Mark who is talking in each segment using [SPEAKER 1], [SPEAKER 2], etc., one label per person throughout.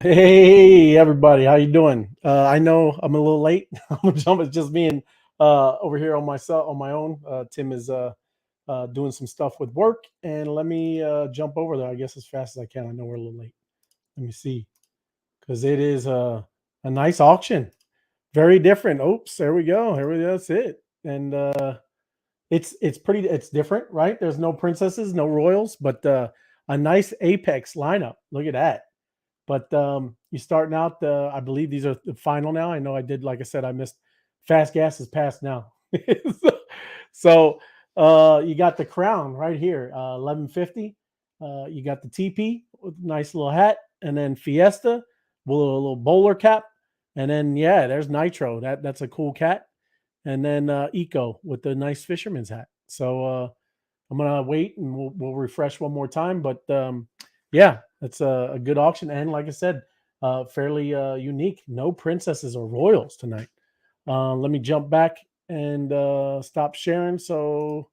[SPEAKER 1] Hey everybody, how you doing? I know I'm a little late. It's just me and over here on my own. Tim is doing some stuff with work, and let me jump over there. I guess as fast as I can. I know we're a little late. Let me see, because it is a nice auction, very different. Oops, there we go. Here we go. That's it. And it's different, right? There's no princesses, no royals, but a nice apex lineup. Look at that. But you're starting out. I believe these are the final now. I know I did. Like I said, I missed. Fast gas is passed now. so you got the crown right here, 1150. You got the TP with a nice little hat, and then Fiesta with a little bowler cap, and then yeah, there's Nitro. That's a cool cat, and then Eco with the nice fisherman's hat. So I'm gonna wait and we'll refresh one more time. But yeah, it's a good auction, and like I said, fairly unique. No princesses or royals tonight. Let me jump back and stop sharing so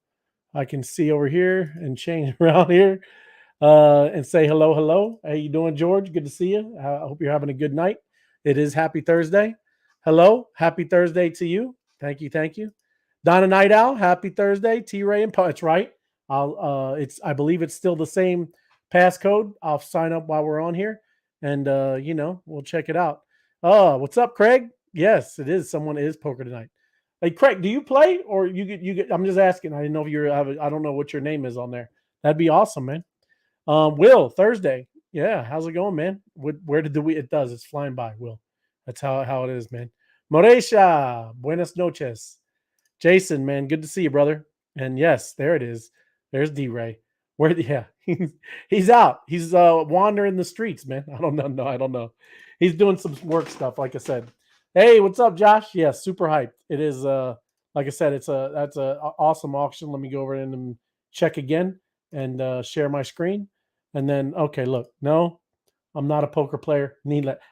[SPEAKER 1] I can see over here and change around here and say hello, hello. How you doing, George? Good to see you. I hope you're having a good night. It is Happy Thursday. Hello, Happy Thursday to you. Thank you, thank you. Donna Night Owl, Happy Thursday. T Ray and Punch, right? I believe it's still the same passcode. I'll sign up while we're on here, and we'll check it out. Oh, what's up, Craig? Yes, it is. Someone is poker tonight. Hey, Craig, do you play or you get? I'm just asking. I didn't know if you're. I don't know what your name is on there. That'd be awesome, man. Will Thursday. Yeah, how's it going, man? Where did the week? It does. It's flying by. Will, that's how it is, man. Moresha, buenas noches. Jason, man, good to see you, brother. And yes, there it is. There's D Ray. Where? Yeah, he's out. He's wandering the streets, man. I don't know. No, I don't know. He's doing some work stuff, like I said. Hey, what's up, Josh? Yeah, super hyped. It is. Like I said, that's a awesome auction. Let me go over and check again and share my screen. And then, okay, look, no, I'm not a poker player.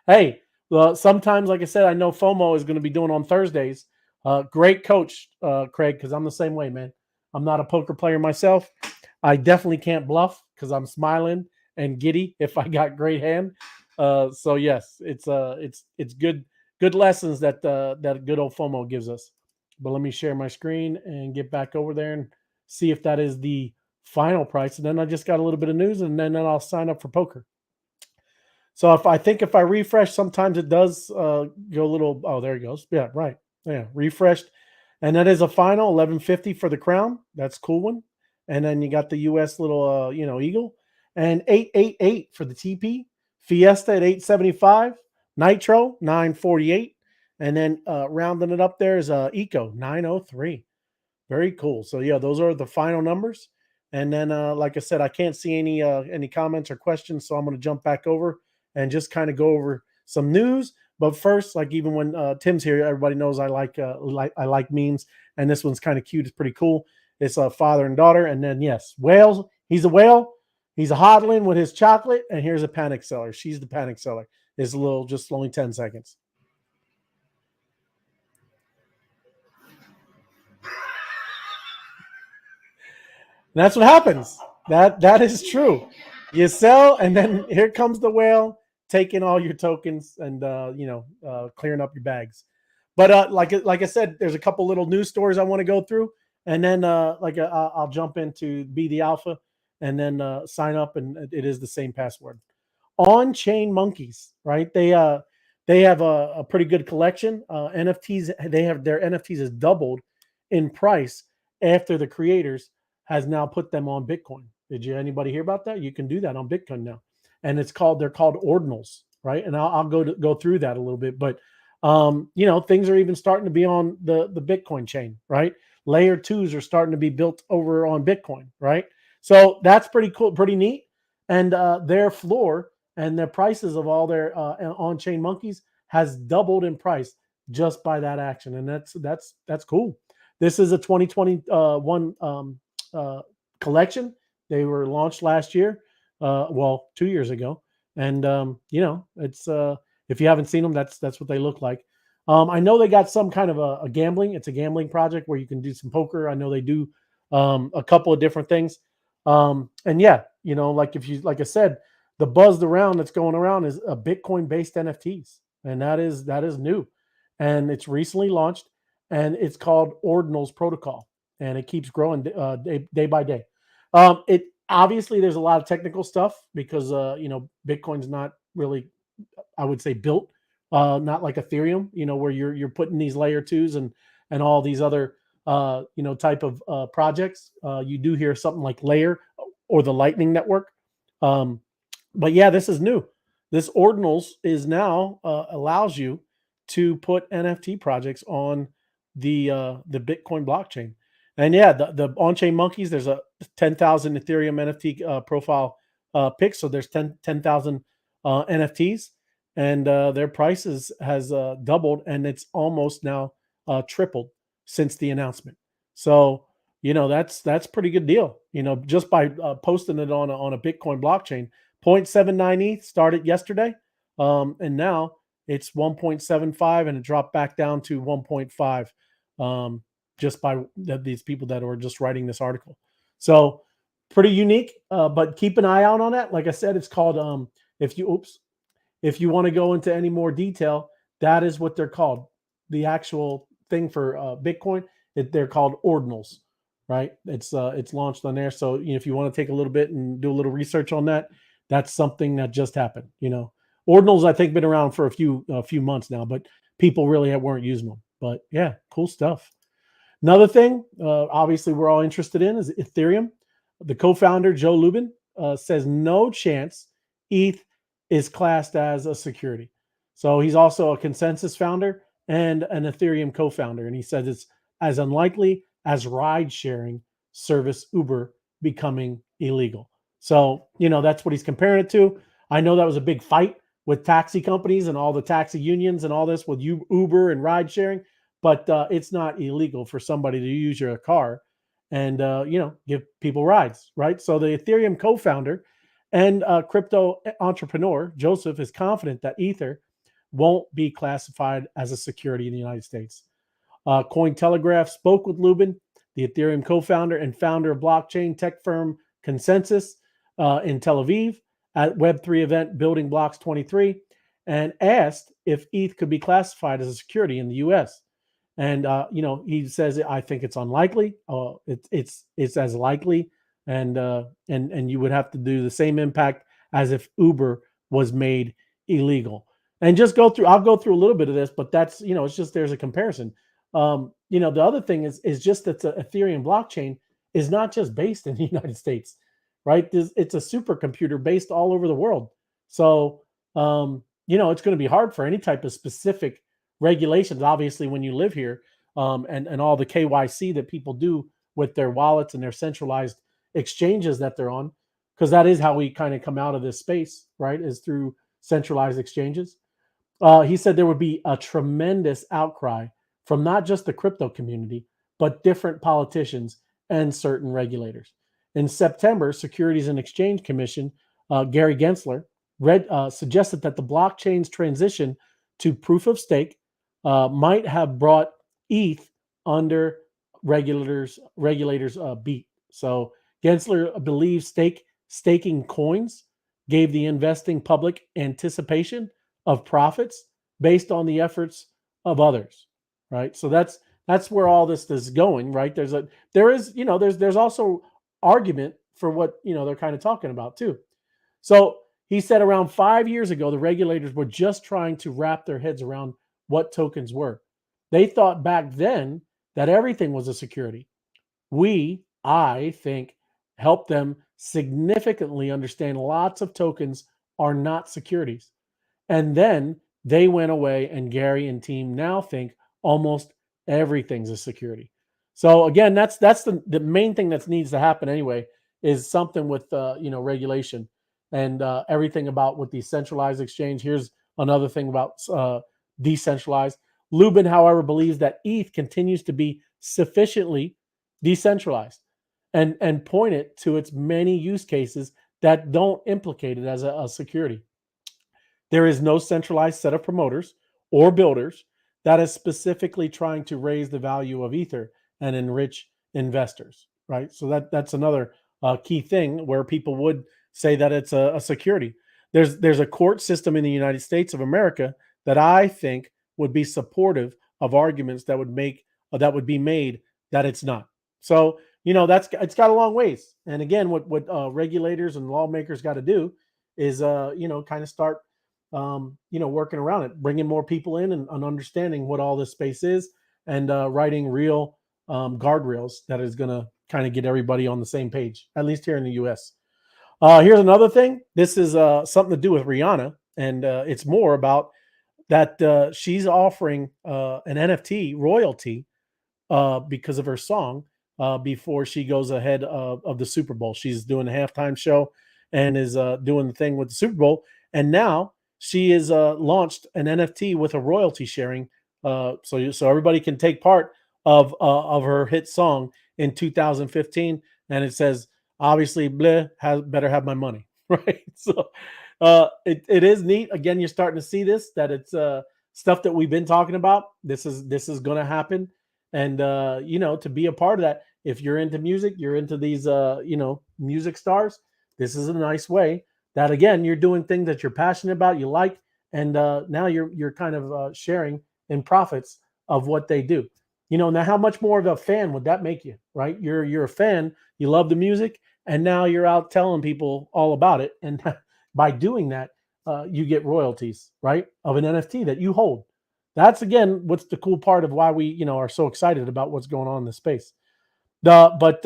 [SPEAKER 1] Hey, well, sometimes, like I said, I know FOMO is going to be doing on Thursdays. Great coach, Craig, because I'm the same way, man. I'm not a poker player myself. I definitely can't bluff because I'm smiling and giddy if I got great hand. So yes, it's good lessons that that good old FOMO gives us. But let me share my screen and get back over there and see if that is the final price. And then I just got a little bit of news, and then I'll sign up for poker. So if I refresh, sometimes it does go a little. Oh, there it goes. Yeah, right. Yeah, refreshed, and that is a final 1150 for the crown. That's a cool one. And then you got the U.S. little eagle, and 888 for the TP. Fiesta at 875. Nitro 948, and then rounding it up there is Eco 903. Very cool. So yeah, those are the final numbers. And then, like I said, I can't see any comments or questions, so I'm going to jump back over and just kind of go over some news. But first, like even when Tim's here, everybody knows I like memes, and this one's kind of cute. It's pretty cool. It's a father and daughter, and then yes, whales. He's a whale. He's a hodling with his chocolate, and here's a panic seller. She's the panic seller. It's a little, just only 10 seconds. And that's what happens. That is true. You sell, and then here comes the whale taking all your tokens and clearing up your bags. But like I said, there's a couple little news stories I want to go through, and then I'll jump into Be the Alpha, and then sign up, and it is the same password. On Chain Monkeys, right? They have a pretty good collection. NFTs. They have their NFTs has doubled in price after the creators has now put them on Bitcoin. Did you anybody hear about that? You can do that on Bitcoin now, and they're called ordinals, right? And I'll go through that a little bit, but things are even starting to be on the Bitcoin chain, right? Layer twos are starting to be built over on Bitcoin, right? So that's pretty cool, pretty neat. And their floor and their prices of all their on-chain monkeys has doubled in price just by that action, and that's cool. This is a 2021 collection. They were launched last year, 2 years ago, and it's if you haven't seen them, that's what they look like. I know they got some kind of a gambling. It's a gambling project where you can do some poker. I know they do a couple of different things. And yeah, like I said, the buzz around that's going around is a Bitcoin based NFTs, and that is new, and it's recently launched, and it's called Ordinals Protocol, and it keeps growing day by day. It obviously there's a lot of technical stuff because Bitcoin's not really, I would say, built, not like Ethereum, where you're putting these layer twos and all these other type of projects. You do hear something like Layer or the Lightning Network. Um, but yeah, this is new. This Ordinals is now allows you to put NFT projects on the Bitcoin blockchain. And yeah, the on-chain monkeys. There's a 10,000 Ethereum NFT profile pick. So there's 10,000 NFTs, and their prices has doubled, and it's almost now tripled since the announcement. So that's pretty good deal. Just by posting it on a Bitcoin blockchain. 0.79 ETH started yesterday, and now it's 1.75, and it dropped back down to 1.5, just by these people that were just writing this article. So pretty unique, but keep an eye out on that. Like I said, it's called if you want to go into any more detail, that is what they're called. The actual thing for Bitcoin, they're called ordinals, right? It's launched on there. So if you want to take a little bit and do a little research on that, that's something that just happened. Ordinals I think been around for a few months now, but people really weren't using them. But yeah, cool stuff. Another thing, obviously, we're all interested in is Ethereum. The co-founder Joe Lubin says no chance ETH is classed as a security. So he's also a consensus founder and an Ethereum co-founder, and he says it's as unlikely as ride-sharing service Uber becoming illegal. So that's what he's comparing it to. I know that was a big fight with taxi companies and all the taxi unions and all this with Uber and ride sharing, but it's not illegal for somebody to use your car and give people rides, right? So the Ethereum co-founder and crypto entrepreneur Joseph is confident that Ether won't be classified as a security in the United States. Cointelegraph spoke with Lubin, the Ethereum co-founder and founder of blockchain tech firm Consensus in Tel Aviv at Web3 event Building Blocks 23, and asked if ETH could be classified as a security in the U.S. And he says, I think it's unlikely. It's as likely, and you would have to do the same impact as if Uber was made illegal. And just go through. I'll go through a little bit of this, but that's it's just there's a comparison. The other thing is just that the Ethereum blockchain is not just based in the United States, right? It's a supercomputer based all over the world. So it's going to be hard for any type of specific regulations, obviously, when you live here, and all the KYC that people do with their wallets and their centralized exchanges that they're on, because that is how we kind of come out of this space, right? Is through centralized exchanges. He said there would be a tremendous outcry from not just the crypto community, but different politicians and certain regulators. In September, Securities and Exchange Commission Gary Gensler suggested that the blockchain's transition to proof of stake might have brought ETH under regulators beat. So Gensler believes staking coins gave the investing public anticipation of profits based on the efforts of others, right? So that's where all this is going, right? There's also argument for what they're kind of talking about too. So he said around 5 years ago, the regulators were just trying to wrap their heads around what tokens were. They thought back then that everything was a security. I think, helped them significantly understand lots of tokens are not securities. And then they went away, and Gary and team now think almost everything's a security. So again, that's the main thing that needs to happen anyway, is something with regulation and everything about with the centralized exchange. Here's another thing about decentralized. Lubin, however, believes that ETH continues to be sufficiently decentralized and point it to its many use cases that don't implicate it as a security. There is no centralized set of promoters or builders that is specifically trying to raise the value of Ether and enrich investors, right? So that's another key thing where people would say that it's a security. there's a court system in the United States of America that I think would be supportive of arguments that would make that would be made that it's not. So that's it's got a long ways. And again, what regulators and lawmakers got to do is kind of start working around it, bringing more people in and understanding what all this space is, and writing real guardrails that is going to kind of get everybody on the same page, at least here in the U.S. Here's another thing. This is something to do with Rihanna, and it's more about that she's offering an NFT royalty because of her song before she goes ahead of the Super Bowl. She's doing a halftime show and is doing the thing with the Super Bowl. And now she is launched an NFT with a royalty sharing, so everybody can take part of her hit song in 2015. And it says, obviously, Bleh has better have my money, right? So it is neat. Again, you're starting to see this, that it's stuff that we've been talking about. This is going to happen, and to be a part of that, if you're into music, you're into these music stars, this is a nice way that, again, you're doing things that you're passionate about, you like, and now you're kind of sharing in profits of what they do. Now how much more of a fan would that make you, right? You're a fan, you love the music, and now you're out telling people all about it, and by doing that, you get royalties, right, of an NFT that you hold. That's, again, what's the cool part of why we are so excited about what's going on in this space. But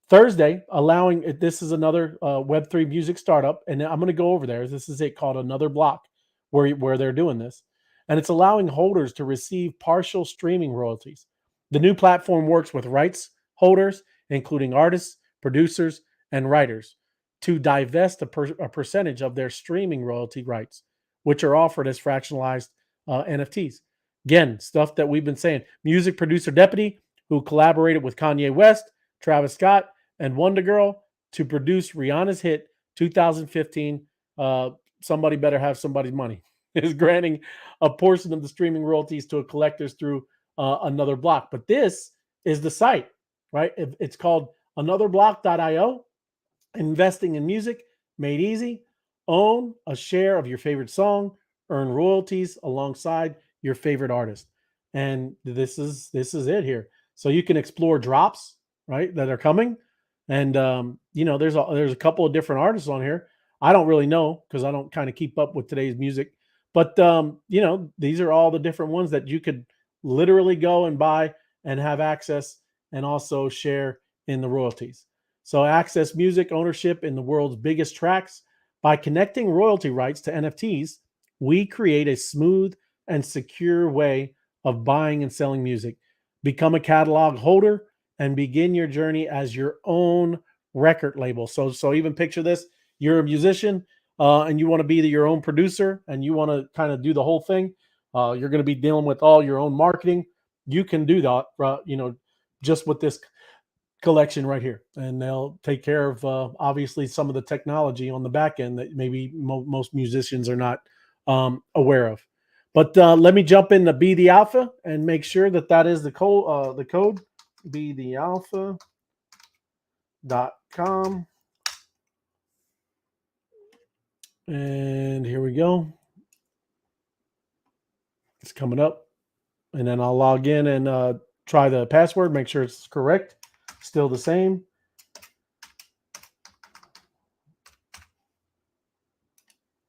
[SPEAKER 1] Thursday, allowing this is another Web3 music startup, and I'm going to go over there. This is it, called Another Block, where they're doing this, and it's allowing holders to receive partial streaming royalties. The new platform works with rights holders, including artists, producers, and writers, to divest a percentage of their streaming royalty rights, which are offered as fractionalized NFTs. Again, stuff that we've been saying. Music producer Deputy, who collaborated with Kanye West, Travis Scott, and Wonder Girl to produce Rihanna's hit 2015, Somebody Better Have Somebody's Money, is granting a portion of the streaming royalties to collectors through Another Block. But this is the site, right? It's called anotherblock.io. Investing in music made easy. Own a share of your favorite song, earn royalties alongside your favorite artist. And this is it here. So you can explore drops, right, that are coming. And there's a couple of different artists on here. I don't really know because I don't kind of keep up with today's music. But these are all the different ones that you could literally go and buy and have access and also share in the royalties. So access music ownership in the world's biggest tracks. By connecting royalty rights to NFTs, we create a smooth and secure way of buying and selling music. Become a catalog holder and begin your journey as your own record label. So even picture this: you're a musician and you want to be your own producer, and you want to kind of do the whole thing. You're going to be dealing with all your own marketing. You can do that, just with this collection right here, and they'll take care of obviously some of the technology on the back end that maybe most musicians are not aware of. But let me jump into Be the Alpha and make sure that is the code. The code BeeTheAlpha.com, and here we go. It's coming up, and then I'll log in and try the password, make sure it's correct, still the same.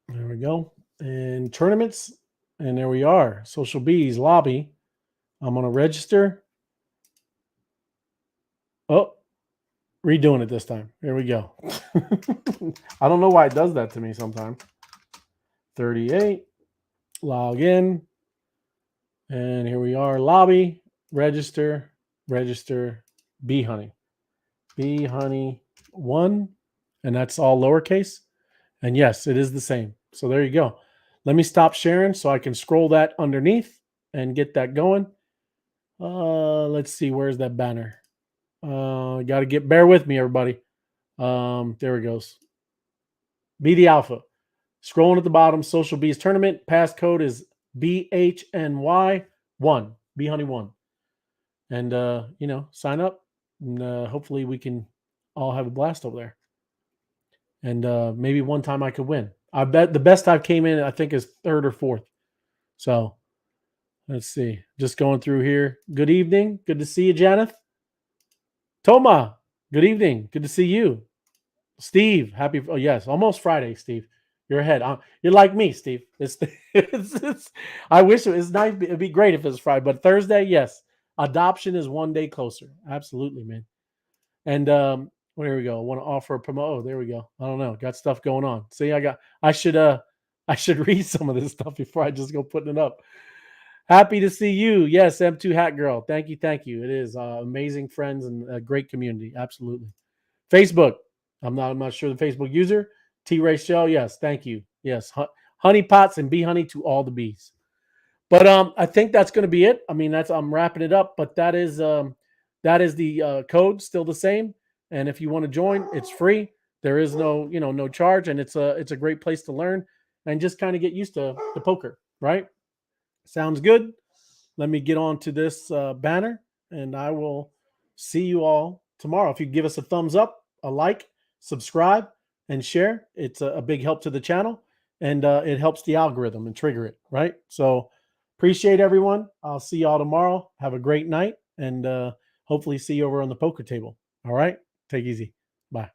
[SPEAKER 1] There we go. And tournaments. And there we are. Social Bees lobby. I'm going to register. Oh, redoing it this time. Here we go. I don't know why it does that to me sometimes. 38. Log in. And here we are. Lobby. Register. Register. Bee Honey. Bee Honey 1. And that's all lowercase. And yes, it is the same. So there you go. Let me stop sharing so I can scroll that underneath and get that going. Let's see. Where's that banner? Got to bear with me, everybody. There it goes. Be the Alpha. Scrolling at the bottom, Social Bees Tournament. Passcode is BHNY1. Bee Honey 1. And, sign up. And hopefully we can all have a blast over there. And maybe one time I could win. I bet the best I've came in, I think, is third or fourth. So let's see. Just going through here. Good evening. Good to see you, Janeth. Toma. Good evening. Good to see you. Steve, happy. Oh, yes. Almost Friday, Steve. You're ahead. You're like me, Steve. I wish it's nice. It'd be great if it's Friday, but Thursday, yes. Adoption is one day closer. Absolutely, man. And well, here we go. I want to offer a promo. Oh, there we go. I don't know. Got stuff going on. See, I should I should read some of this stuff before I just go putting it up. Happy to see you. Yes, M2 Hat Girl. Thank you. Thank you. It is amazing friends and a great community. Absolutely. Facebook. I'm not sure the Facebook user. T Ray Shell. Yes, thank you. Yes. Honey pots and bee honey to all the bees. But I think that's going to be it. I mean, that's I'm wrapping it up. But that is the code, still the same. And if you want to join, it's free. There is no no charge, and it's a great place to learn and just kind of get used to the poker. Right? Sounds good. Let me get on to this banner, and I will see you all tomorrow. If you give us a thumbs up, a like, subscribe, and share, it's a big help to the channel, and it helps the algorithm and trigger it, right? So appreciate everyone. I'll see y'all tomorrow. Have a great night, and hopefully see you over on the poker table. All right? Take it easy. Bye.